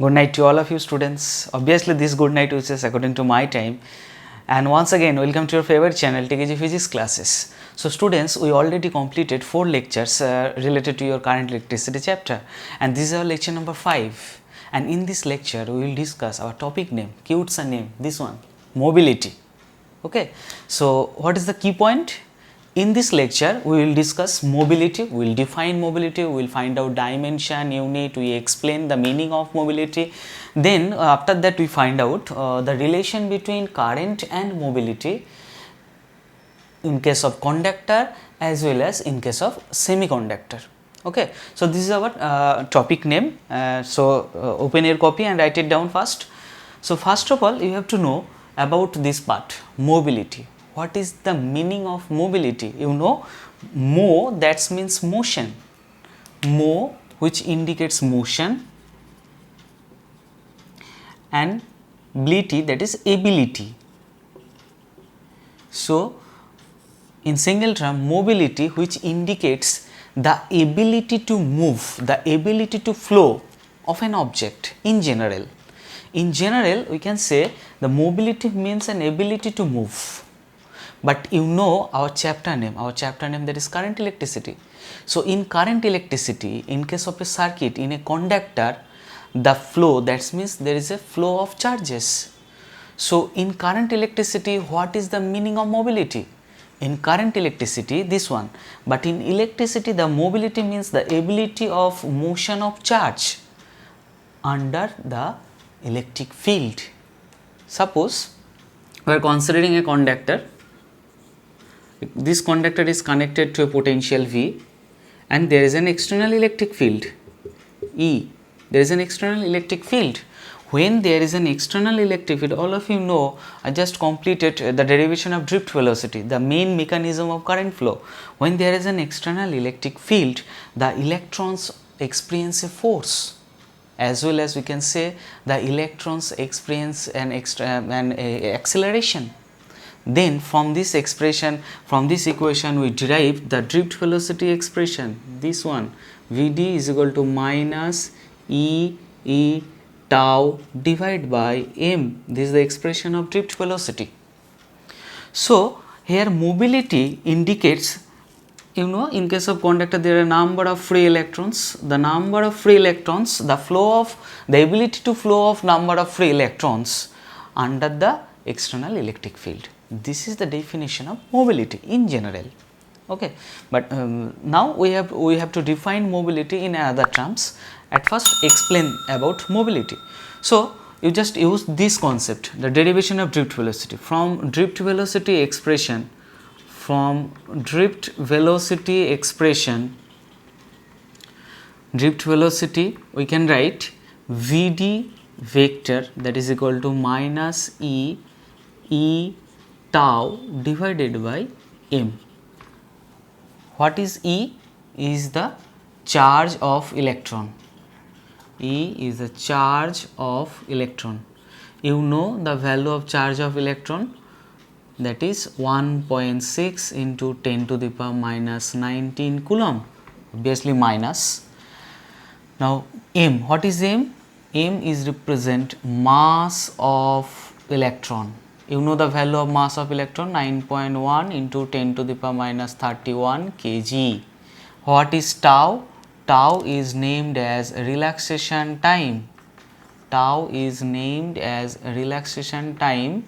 Good night to all of you students. Obviously this good night which is according to my time. And once again welcome to your favorite channel TKG Physics classes. So students, we already completed 4 lectures related to your current electricity chapter, and this is our lecture number 5. And in this lecture we will discuss our topic name, cute name, this one, mobility. Okay, so what is the key point? In this lecture we will discuss mobility, we will define mobility, we will find out dimension, unit, we explain the meaning of mobility. Then after that we find out the relation between current and mobility in case of conductor as well as in case of semiconductor. Okay, so this is our topic name. Open your copy and write it down first. So first of all you have to know about this part, mobility. What is the meaning of mobility? You know, mo, that means motion. Mo, which indicates motion, and bility, that is ability. So in single term, mobility, which indicates the ability to move, the ability to flow of an object in general. In general, we can say the mobility means an ability to move. But you know our chapter name that is current electricity. So in current electricity, in case of a circuit, in a conductor, the flow, that means there is a flow of charges. So in current electricity, what is the meaning of mobility? In current electricity, this one. But in electricity, the mobility means the ability of motion of charge under the electric field. Suppose we are considering a conductor. This conductor is connected to a potential V, and there is an external electric field E. There is an external electric field. When there is an external electric field, all of you know, I just completed the derivation of drift velocity, the main mechanism of current flow. When there is an external electric field, the electrons experience a force, as well as we can say the electrons experience an acceleration. Then from this expression, from this equation, we derive the drift velocity expression, this one, Vd is equal to minus E tau divided by m. This is the expression of drift velocity. So here mobility indicates, you know, in case of conductor there are a number of free electrons. The number of free electrons, the ability to flow of number of free electrons under the external electric field. This is the definition of mobility in general. Okay, but now we have to define mobility in other terms. At first explain about mobility. So you just use this concept, the derivation of drift velocity. From drift velocity expression, we can write Vd vector, that is equal to minus E tau divided by m. What is E? Is the charge of electron. E is the charge of electron. You know the value of charge of electron, that is 1.6 into 10 to the power minus 19 coulomb, obviously minus. Now m, what is m? M is represent mass of electron. You know the value of mass of electron, 9.1 into 10 to the power minus 31 kg. What is tau? Tau is named as relaxation time. Tau is named as relaxation time,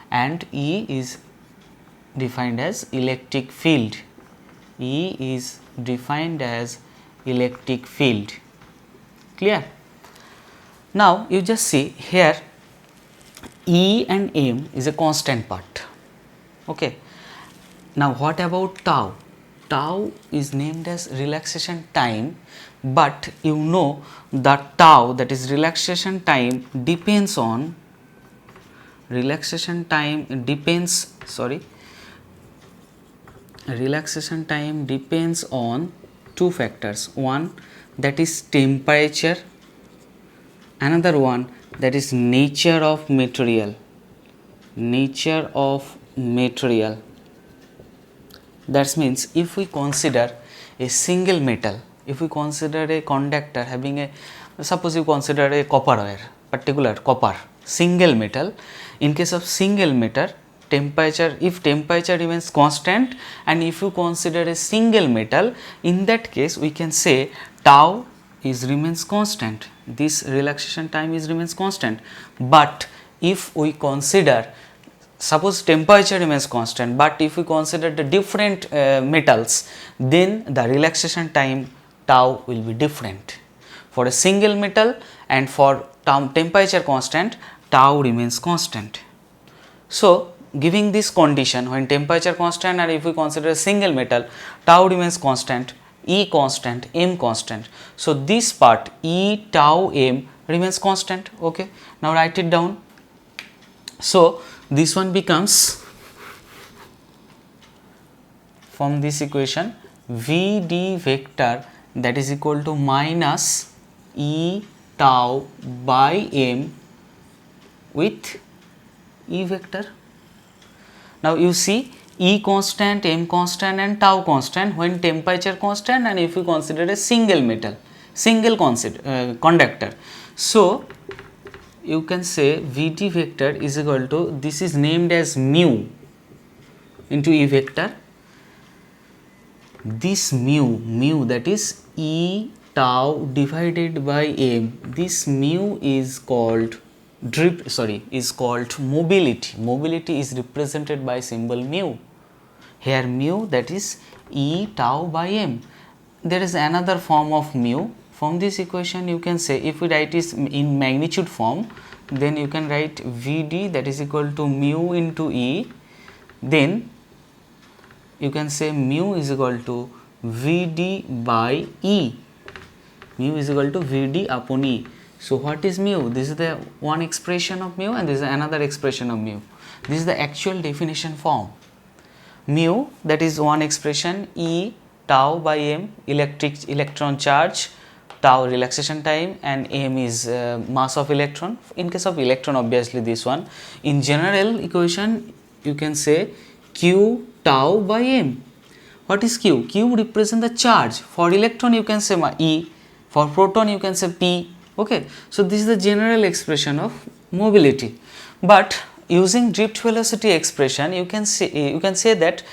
and E is defined as electric field. E is defined as electric field. Clear? Now you just see here, E and m is a constant part. Okay. Now what about tau? Tau is named as relaxation time, but you know the tau, that is relaxation time, depends on two factors. One, that is temperature, another one, that is nature of material. That means if we consider a single metal, if we consider a conductor having a, suppose you consider a copper wire, particular copper, single metal. In case of single metal, temperature, if temperature remains constant, and if you consider a single metal, in that case we can say tau is remains constant, this relaxation time is remains constant. But if we consider, suppose temperature remains constant, but if we consider the different metals, then the relaxation time tau will be different. For a single metal and for temperature constant, tau remains constant. So, giving this condition, when temperature constant and if we consider a single metal, tau remains constant, E constant, M constant. So, this part E tau M remains constant. Okay. Now, write it down. So, this one becomes, from this equation, Vd vector that is equal to minus E tau by M with E vector. Now, you see E constant, M constant and tau constant when temperature constant, and if you consider a single metal, single conductor. So, you can say Vd vector is equal to, this is named as mu into E vector. This mu that is E tau divided by M, this mu is called is called mobility. Mobility is represented by symbol mu. Here mu, that is E tau by M. There is another form of mu. From this equation you can say, if we write it in magnitude form, then you can write Vd that is equal to mu into E, then you can say mu is equal to Vd by E. Mu is equal to Vd upon E. So, what is mu? This is the one expression of mu and this is another expression of mu. This is the actual definition form. Mu, that is one expression, E tau by M, electron charge, tau relaxation time, and M is mass of electron. In case of electron, obviously this one. In general equation you can say Q tau by M. What is Q? Q represents the charge. For electron you can say E, for proton you can say P. Okay. So, this is the general expression of mobility, but using drift velocity expression you can say that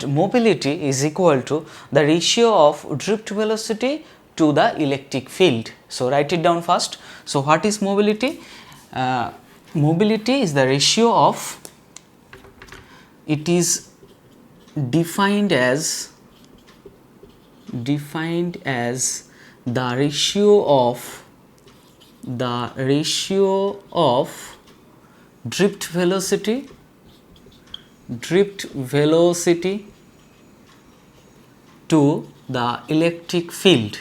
mobility is equal to the ratio of drift velocity to the electric field. So, write it down first. So, what is mobility? Mobility is the ratio of, it is defined as the ratio of drift velocity to the electric field.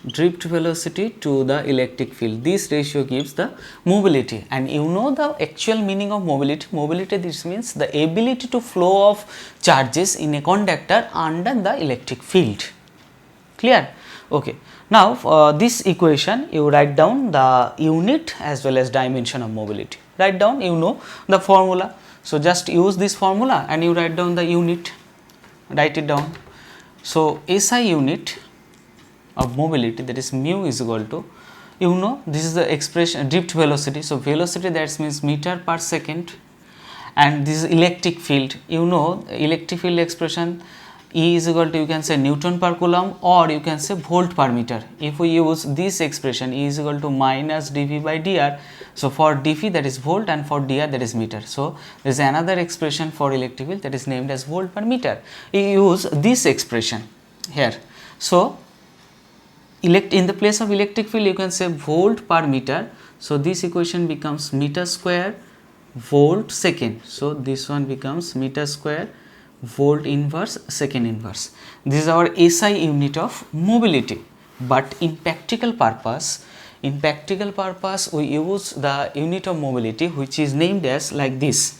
Drift velocity to the electric field. This ratio gives the mobility, and you know the actual meaning of mobility. Mobility, this means the ability to flow of charges in a conductor under the electric field. Clear? Okay. Now, this equation you write down the unit as well as dimension of mobility. Write down, you know the formula. So, just use this formula and you write down the unit. Write it down. So, SI unit of mobility, that is mu is equal to, you know, this is the expression drift velocity. So, velocity, that means meter per second, and this is electric field. You know electric field expression, E is equal to, you can say Newton per coulomb or you can say volt per meter. If we use this expression, E is equal to minus dV by dr. So, for dV that is volt and for dr that is meter. So, there is another expression for electric field that is named as volt per meter. You use this expression here. So, in the place of electric field you can say volt per meter. So, this equation becomes meter square volt second. So, this one becomes meter square volt inverse second inverse. This is our SI unit of mobility, but in practical purpose we use the unit of mobility which is named as like this.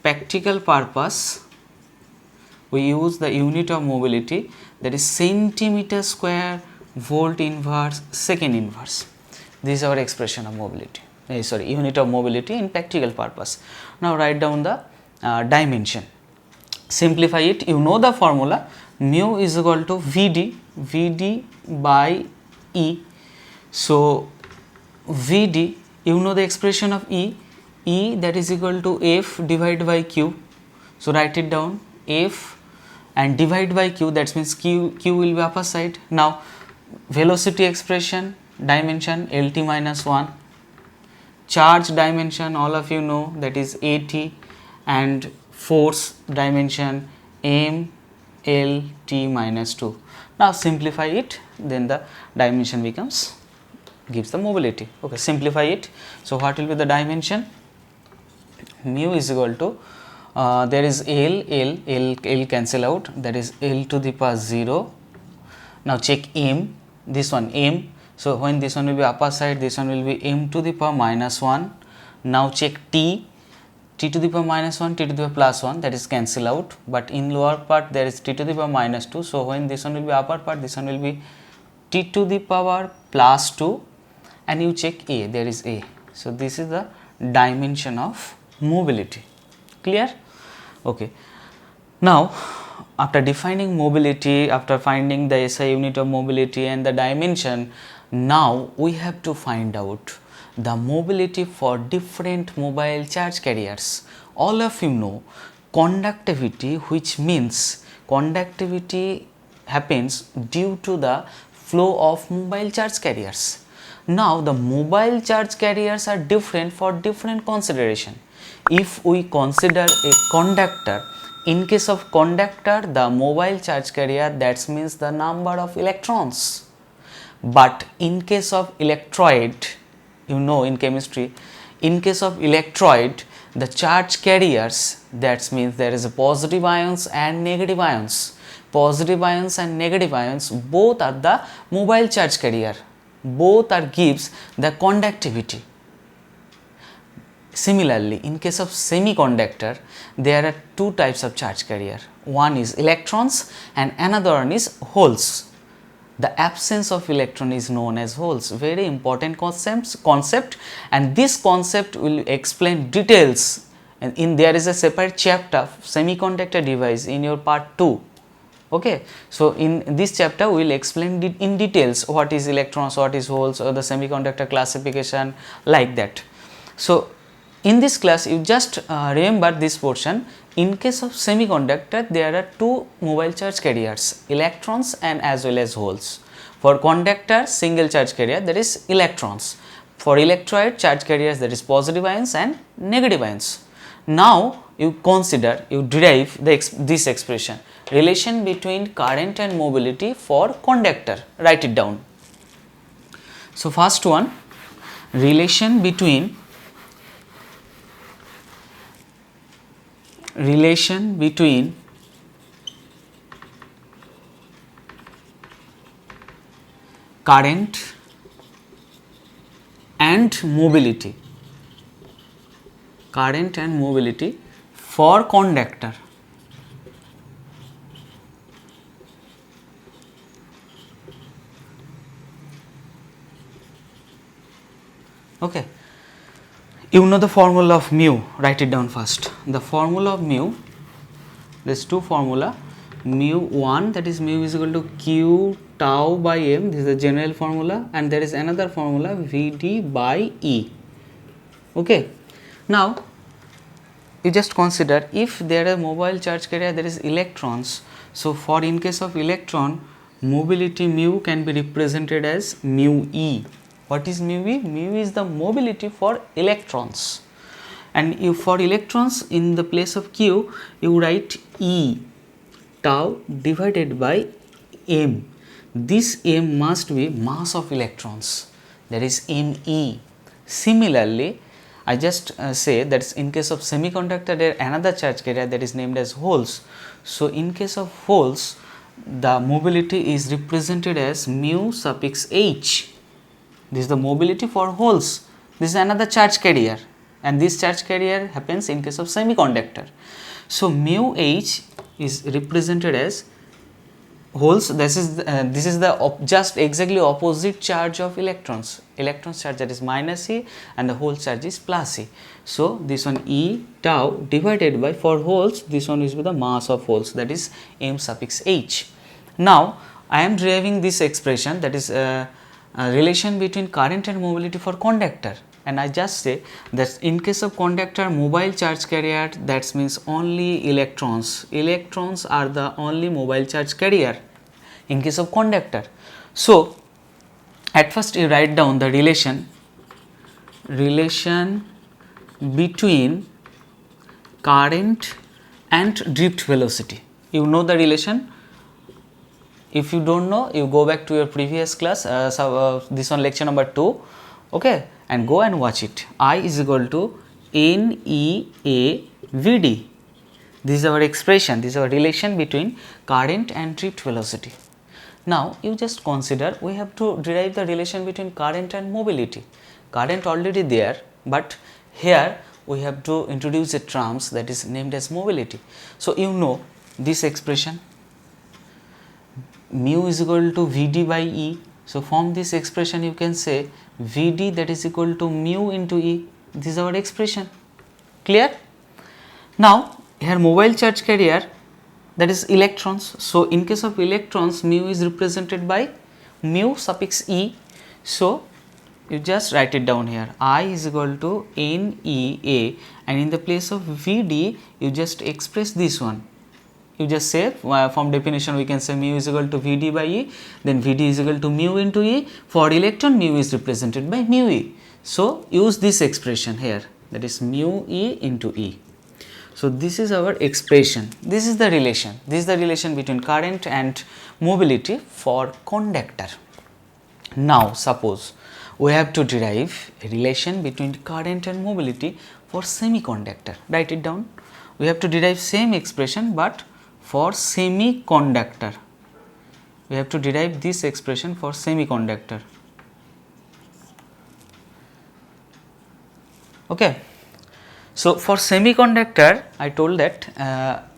Practical purpose we use the unit of mobility, that is centimeter square volt inverse second inverse. This is our expression of mobility, unit of mobility in practical purpose. Now, write down the dimension. Simplify it, you know the formula. mu is equal to Vd by E. So Vd, you know the expression of E that is equal to F divided by Q. So write it down, F and divide by Q, that means Q will be upper side. Now velocity expression, dimension Lt minus 1, charge dimension all of you know, that is At, and force dimension mLt minus 2. Now simplify it, then the dimension gives the mobility. Okay, simplify it. So what will be the dimension? Mu is equal to there is L cancel out, that is L to the power 0. Now check m, this one m. So when this one will be upper side, this one will be m to the power minus 1. Now check t to the power minus 1, t to the power plus 1, that is cancel out, but in lower part there is t to the power minus 2. So when this one will be upper part, this one will be t to the power plus 2, and you check a, there is a. So this is the dimension of mobility. Clear? Okay. Now after defining mobility, after finding the SI unit of mobility and the dimension, now we have to find out the mobility for different mobile charge carriers. All of you know conductivity, which means conductivity happens due to the flow of mobile charge carriers. Now the mobile charge carriers are different for different consideration. If we consider a conductor, in case of conductor, the mobile charge carrier, that means the number of electrons. But in case of electroid, you know in chemistry, in case of electroid, the charge carriers, that means there is a positive ions and negative ions. Positive ions and negative ions both are the mobile charge carrier, both are gives the conductivity. Similarly, in case of semiconductor, there are two types of charge carrier. One is electrons and another one is holes. The absence of electron is known as holes. Very important concept, and this concept will explain details. And in there is a separate chapter, semiconductor device, in your part 2. Okay, so in this chapter we will explain in details what is electrons, what is holes, or the semiconductor classification, like that. So in this class you just remember this portion. In case of semiconductor, there are two mobile charge carriers, electrons and as well as holes. For conductor, single charge carrier, that is electrons. For electroid charge carriers, that is positive ions and negative ions. Now you consider, you derive this expression, relation between current and mobility for conductor. Write it down. So first one, relation between current and mobility, for conductor. Okay, you know the formula of mu, write it down first. The formula of mu, there is two formula, mu 1, that is mu is equal to q tau by m, this is the general formula, and there is another formula Vd by E. Okay, now you just consider, if there are mobile charge carrier, there is electrons. So for in case of electron, mobility mu can be represented as mu E. What is mu E? Mu is the mobility for electrons, and if for electrons, in the place of q you write E tau divided by m. This m must be mass of electrons, that is me. Similarly, I just say that in case of semiconductor, there is another charge carrier that is named as holes. So in case of holes, the mobility is represented as mu suffix h. This is the mobility for holes. This is another charge carrier, and this charge carrier happens in case of semiconductor. So mu h is represented as holes, this is the just exactly opposite charge of electrons. Electrons charge, that is minus E, and the hole charge is plus E. So this one E tau divided by, for holes this one is with the mass of holes, that is m suffix h. Now I am deriving this expression, that is a relation between current and mobility for conductor, and I just say that in case of conductor, mobile charge carrier, that means only electrons are the only mobile charge carrier in case of conductor. So at first you write down the relation between current and drift velocity. You know the relation. If you don't know, you go back to your previous class, this one lecture number 2, okay, and go and watch it. I is equal to NEA VD. This is our expression, this is our relation between current and drift velocity. Now you just consider, we have to derive the relation between current and mobility. Current already there, but here we have to introduce a terms that is named as mobility. So you know this expression, mu is equal to Vd by E. So from this expression you can say Vd, that is equal to mu into E. This is our expression. Clear? Now here mobile charge carrier, that is electrons. So in case of electrons, mu is represented by mu suffix E. So you just write it down here, I is equal to NEA, and in the place of Vd you just express this one. You just say from definition we can say mu is equal to Vd by E, then Vd is equal to mu into E. For electron, mu is represented by mu E. So use this expression here, that is mu E into E. So this is our expression, this is the relation, this is the relation between current and mobility for conductor. Now suppose we have to derive a relation between current and mobility for semiconductor. Write it down. We have to derive same expression, but for semiconductor. We have to derive this expression for semiconductor. Okay. So for semiconductor, I told that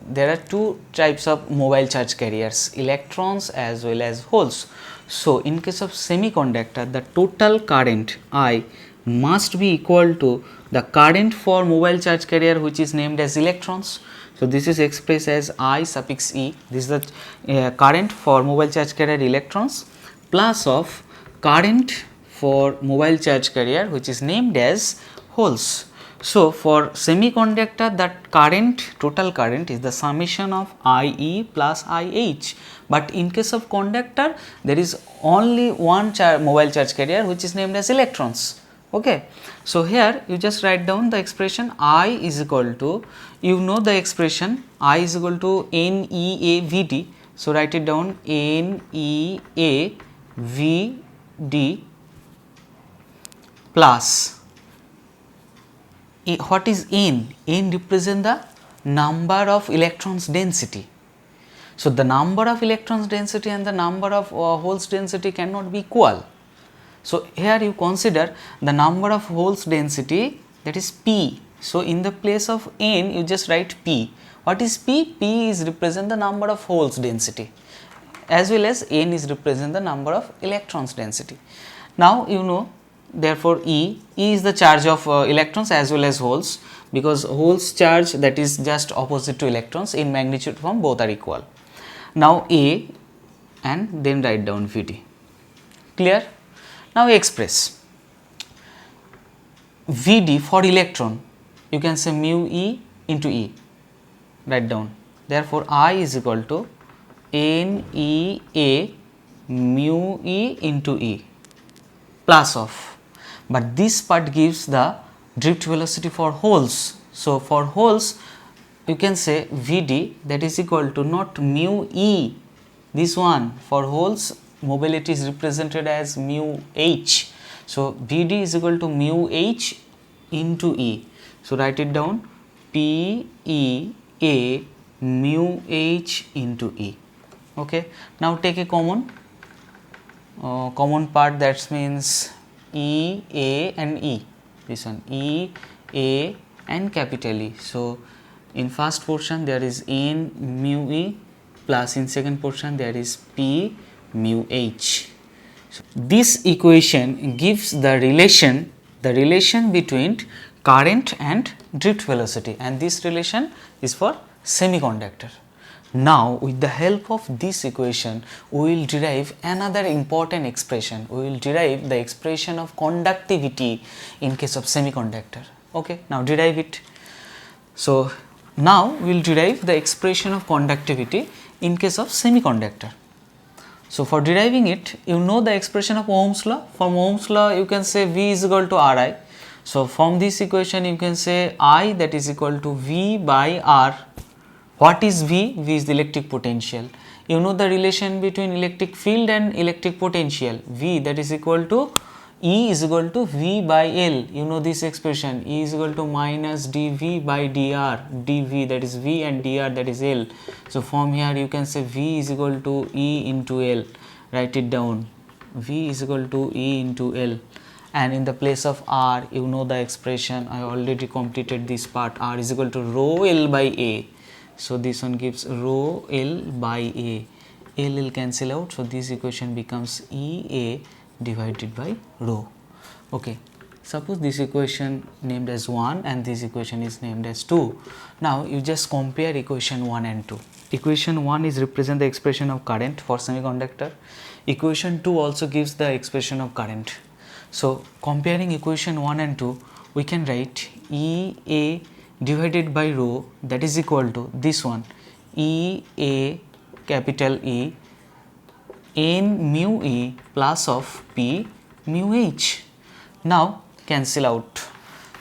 there are two types of mobile charge carriers, electrons as well as holes. So in case of semiconductor, the total current I must be equal to the current for mobile charge carrier, which is named as electrons. So this is expressed as I suffix E. This is the current for mobile charge carrier electrons plus of current for mobile charge carrier, which is named as holes. So for semiconductor, that current, total current is the summation of IE plus IH, but in case of conductor there is only one mobile charge carrier, which is named as electrons. Okay. So here you just write down the expression I is equal to, you know the expression I is equal to NEA VD. So write it down, NEA VD plus, what is N? N represent the number of electrons density. So the number of electrons density and the number of holes density cannot be equal. So here you consider the number of holes density, that is P. So in the place of N you just write P. What is P? P is represent the number of holes density, as well as N is represent the number of electrons density. Now you know, therefore E is the charge of electrons as well as holes, because holes charge, that is just opposite to electrons in magnitude form, both are equal. Now A, and then write down Vd. Clear? Now express Vd for electron, you can say mu E into E. Write down. Therefore I is equal to NEA mu E into E plus of, but this part gives the drift velocity for holes. So for holes you can say Vd, that is equal to not mu E, this one for holes mobility is represented as mu H. So Vd is equal to mu H into E. So write it down, P E A mu H into E. Okay. Now take a common part, that means E, A and E, this one E, A and capital E. So in first portion there is N mu E, plus in second portion there is P mu H. So this equation gives the relation between current and drift velocity, and this relation is for semiconductor. Now with the help of this equation we will derive another important expression. We will derive the expression of conductivity in case of semiconductor. Okay, now derive it. So now we will derive the expression of conductivity in case of semiconductor. So for deriving it, you know the expression of Ohm's law. From Ohm's law you can say V is equal to Ri. So from this equation you can say I, that is equal to V by R. What is V? V is the electric potential. You know the relation between electric field and electric potential. V, that is equal to E is equal to V by L. You know this expression, E is equal to minus dV by dr. dV, that is V, and dr, that is L. So from here you can say V is equal to E into L. Write it down. V is equal to E into L. And in the place of R, you know the expression. I already completed this part. R is equal to rho L by A. So this one gives rho L by A. L cancel out. So this equation becomes EA divided by rho. Okay. Suppose this equation named as 1 and this equation is named as 2. Now you just compare equation 1 and 2. Equation 1 is represent the expression of current for semiconductor. Equation 2 also gives the expression of current. So comparing equation 1 and 2, we can write EA divided by rho, that is equal to this one, EA capital E n mu E plus of P mu H. Now cancel out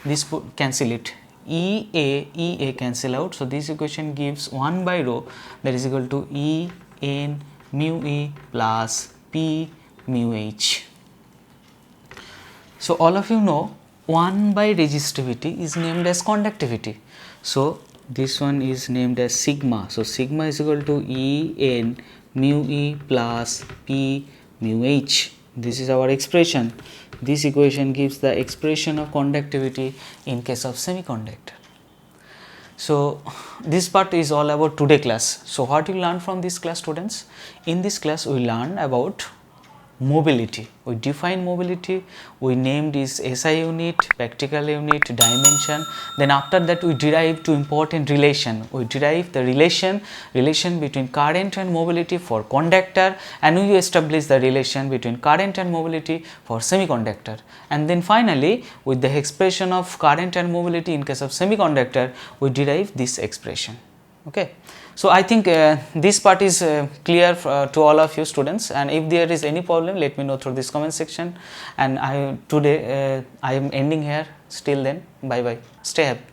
this, cancel it, EA cancel out. So this equation gives 1 by rho, that is equal to E n mu E plus P mu H. So all of you know 1 by resistivity is named as conductivity. So this one is named as sigma. So sigma is equal to E n mu E plus P mu H. This is our expression. This equation gives the expression of conductivity in case of semiconductor. So this part is all about today class. So what you learn from this class, students? In this class we learn about mobility. We define mobility, we named is SI unit, practical unit, dimension. Then after that we derive two important relation. We derive the relation between current and mobility for conductor, and we establish the relation between current and mobility for semiconductor. And then finally with the expression of current and mobility in case of semiconductor, we derive this expression. Okay. So I think this part is clear to all of you students, and if there is any problem, let me know through this comment section. And today I am ending here. Till then, bye bye, stay happy.